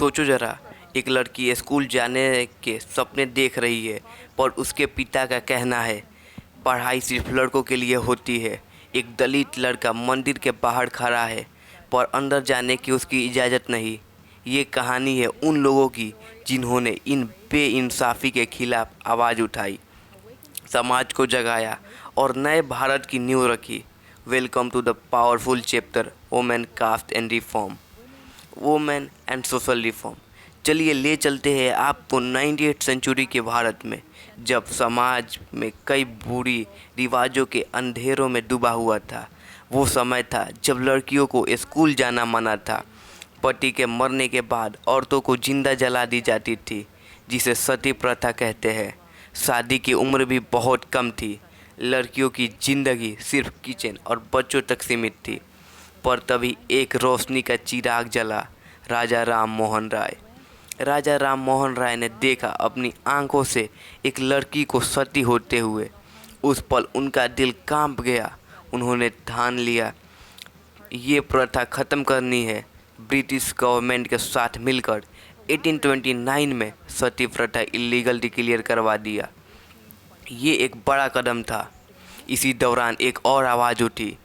सोचो जरा, एक लड़की स्कूल जाने के सपने देख रही है, पर उसके पिता का कहना है पढ़ाई सिर्फ लड़कों के लिए होती है। एक दलित लड़का मंदिर के बाहर खड़ा है, पर अंदर जाने की उसकी इजाज़त नहीं। ये कहानी है उन लोगों की जिन्होंने इन बेइंसाफ़ी के खिलाफ आवाज़ उठाई, समाज को जगाया और नए भारत की नींव रखी। Welcome to the powerful chapter women caste and reform, women and social reform. चलिए ले चलते हैं आपको 98 सेंचुरी के भारत में, जब समाज में कई बुरी रिवाजों के अंधेरों में डूबा हुआ था। वो समय था जब लड़कियों को स्कूल जाना मना था। पति के मरने के बाद औरतों को जिंदा जला दी जाती थी, जिसे सती प्रथा कहते हैं। शादी की उम्र भी बहुत कम थी। लड़कियों की ज़िंदगी सिर्फ किचन और बच्चों तक सीमित थी। पर तभी एक रोशनी का चिराग जला। राजा राम मोहन राय। राजा राम मोहन राय ने देखा अपनी आंखों से एक लड़की को सती होते हुए। उस पल उनका दिल कांप गया। उन्होंने ठान लिया, ये प्रथा ख़त्म करनी है। ब्रिटिश गवर्नमेंट के साथ मिलकर 1829 में सती प्रथा इलीगल डिक्लेयर करवा दिया। ये एक बड़ा कदम था। इसी दौरान एक और आवाज़ उठी,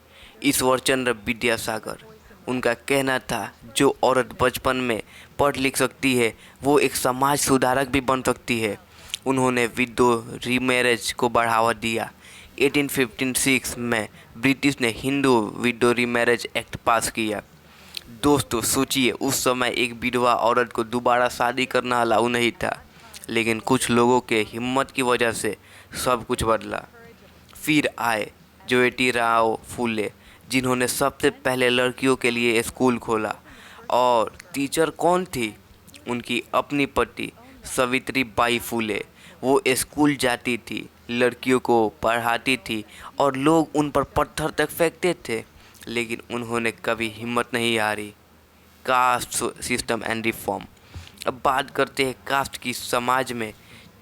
ईश्वर चंद्र विद्यासागर। उनका कहना था, जो औरत बचपन में पढ़ लिख सकती है वो एक समाज सुधारक भी बन सकती है। उन्होंने विडो रीमैरेज को बढ़ावा दिया। 1856 में ब्रिटिश ने हिंदू विडो रीमैरेज एक्ट पास किया। दोस्तों सोचिए, उस समय एक विधवा औरत को दोबारा शादी करना अलाउ नहीं था, लेकिन कुछ लोगों के हिम्मत की वजह से सब कुछ बदला। फिर आए ज्योतिराव फूले, जिन्होंने सबसे पहले लड़कियों के लिए स्कूल खोला। और टीचर कौन थी? उनकी अपनी पति सावित्री बाई फूले। वो स्कूल जाती थी, लड़कियों को पढ़ाती थी और लोग उन पर पत्थर तक फेंकते थे, लेकिन उन्होंने कभी हिम्मत नहीं हारी। Caste system and reform. अब बात करते हैं कास्ट की। समाज में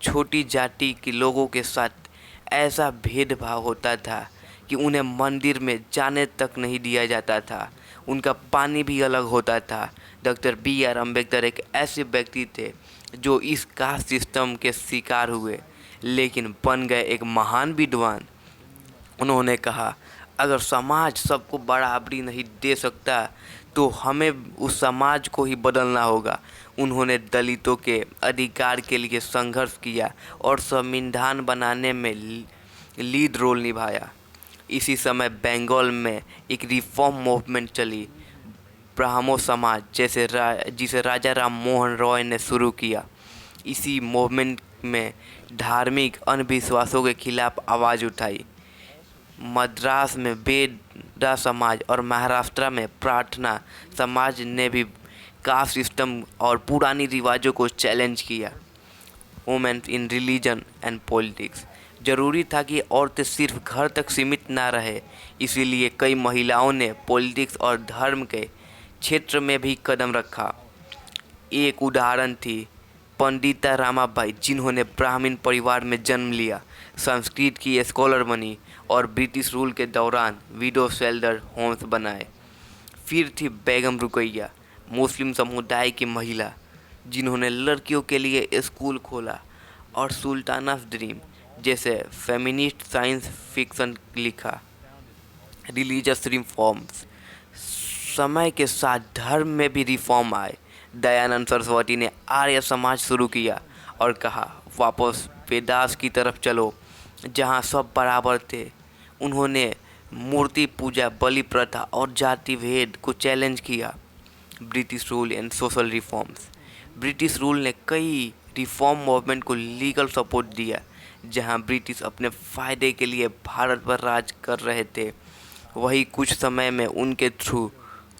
छोटी जाति के लोगों के साथ ऐसा भेदभाव होता था कि उन्हें मंदिर में जाने तक नहीं दिया जाता था। उनका पानी भी अलग होता था। डॉक्टर BR अम्बेडकर एक ऐसे व्यक्ति थे जो इस कास्ट सिस्टम के शिकार हुए, लेकिन बन गए एक महान विद्वान। उन्होंने कहा, अगर समाज सबको बराबरी नहीं दे सकता तो हमें उस समाज को ही बदलना होगा। उन्होंने दलितों के अधिकार के लिए संघर्ष किया और संविधान बनाने में लीड रोल निभाया। इसी समय बंगाल में एक रिफॉर्म मूवमेंट चली, ब्राह्मो समाज जिसे राजा राम मोहन रॉय ने शुरू किया। इसी मूवमेंट में धार्मिक अंधविश्वासों के खिलाफ आवाज़ उठाई। मद्रास में बेदा समाज और महाराष्ट्र में प्रार्थना समाज ने भी कास्ट सिस्टम और पुरानी रिवाजों को चैलेंज किया। Women in religion and politics. जरूरी था कि औरतें सिर्फ घर तक सीमित ना रहे, इसीलिए कई महिलाओं ने पॉलिटिक्स और धर्म के क्षेत्र में भी कदम रखा। एक उदाहरण थी पंडिता रामाबाई, जिन्होंने ब्राह्मण परिवार में जन्म लिया, संस्कृत की स्कॉलर बनी और ब्रिटिश रूल के दौरान विडो शेल्टर होम्स बनाए। फिर थी बेगम रुकैया, मुस्लिम समुदाय की महिला, जिन्होंने लड़कियों के लिए स्कूल खोला और सुल्ताना's ड्रीम जैसे फेमिनिस्ट साइंस फिक्शन लिखा। Religious reforms. समय के साथ धर्म में भी रिफॉर्म आए। दयानंद सरस्वती ने आर्य समाज शुरू किया और कहा, वापस वेदास की तरफ चलो, जहाँ सब बराबर थे। उन्होंने मूर्ति पूजा, बलि प्रथा और जाति भेद को चैलेंज किया। British rule and social reforms. British rule ने कई रिफॉर्म मूवमेंट को लीगल सपोर्ट दिया। जहां ब्रिटिश अपने फ़ायदे के लिए भारत पर राज कर रहे थे, वही कुछ समय में उनके थ्रू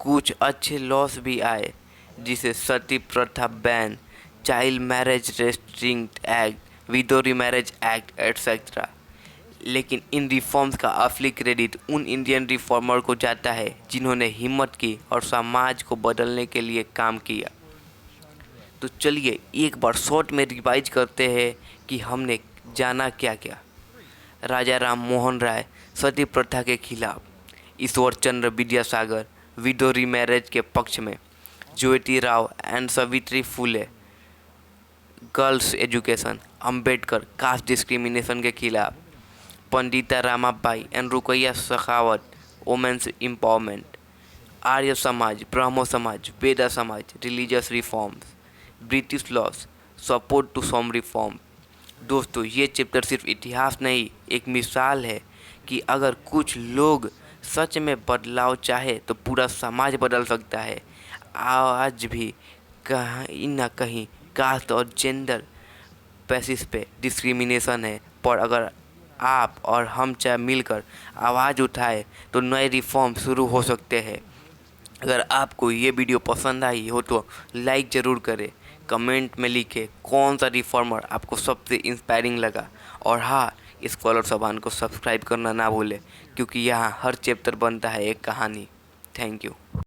कुछ अच्छे लॉस भी आए, जिसे सती प्रथा ban, child marriage restrict act, window remarriage act etcetera. लेकिन इन रिफॉर्म्स का असली क्रेडिट उन इंडियन रिफॉर्मर को जाता है जिन्होंने हिम्मत की और समाज को बदलने के लिए काम किया। तो चलिए एक बार शॉर्ट में रिवाइज करते हैं कि हमने जाना क्या क्या। राजा राम मोहन राय सती प्रथा के खिलाफ, ईश्वर चंद्र विद्यासागर विडो रीमैरेज के पक्ष में, Jyotirao and Savitri Phule, girls education, Ambedkar caste discrimination के खिलाफ, Pandita Ramabai and Rukaiya Sakhawat, women's empowerment, Arya Samaj, Brahmo Samaj, Veda Samaj, religious reforms, British laws, support to some reform. दोस्तों, ये चैप्टर सिर्फ इतिहास नहीं, एक मिसाल है कि अगर कुछ लोग सच में बदलाव चाहे तो पूरा समाज बदल सकता है। आज भी कहीं ना कहीं कास्ट और जेंडर बेसिस पे डिस्क्रिमिनेशन है, पर अगर आप और हम चाहे मिलकर आवाज़ उठाए तो नए रिफॉर्म शुरू हो सकते हैं। अगर आपको ये वीडियो पसंद आई हो तो लाइक ज़रूर करें, कमेंट में लिखें कौन सा रिफॉर्मर आपको सबसे इंस्पायरिंग लगा, और हाँ, स्कॉलर सबान को सब्सक्राइब करना ना भूलें, क्योंकि यहाँ हर चैप्टर बनता है एक कहानी। Thank you.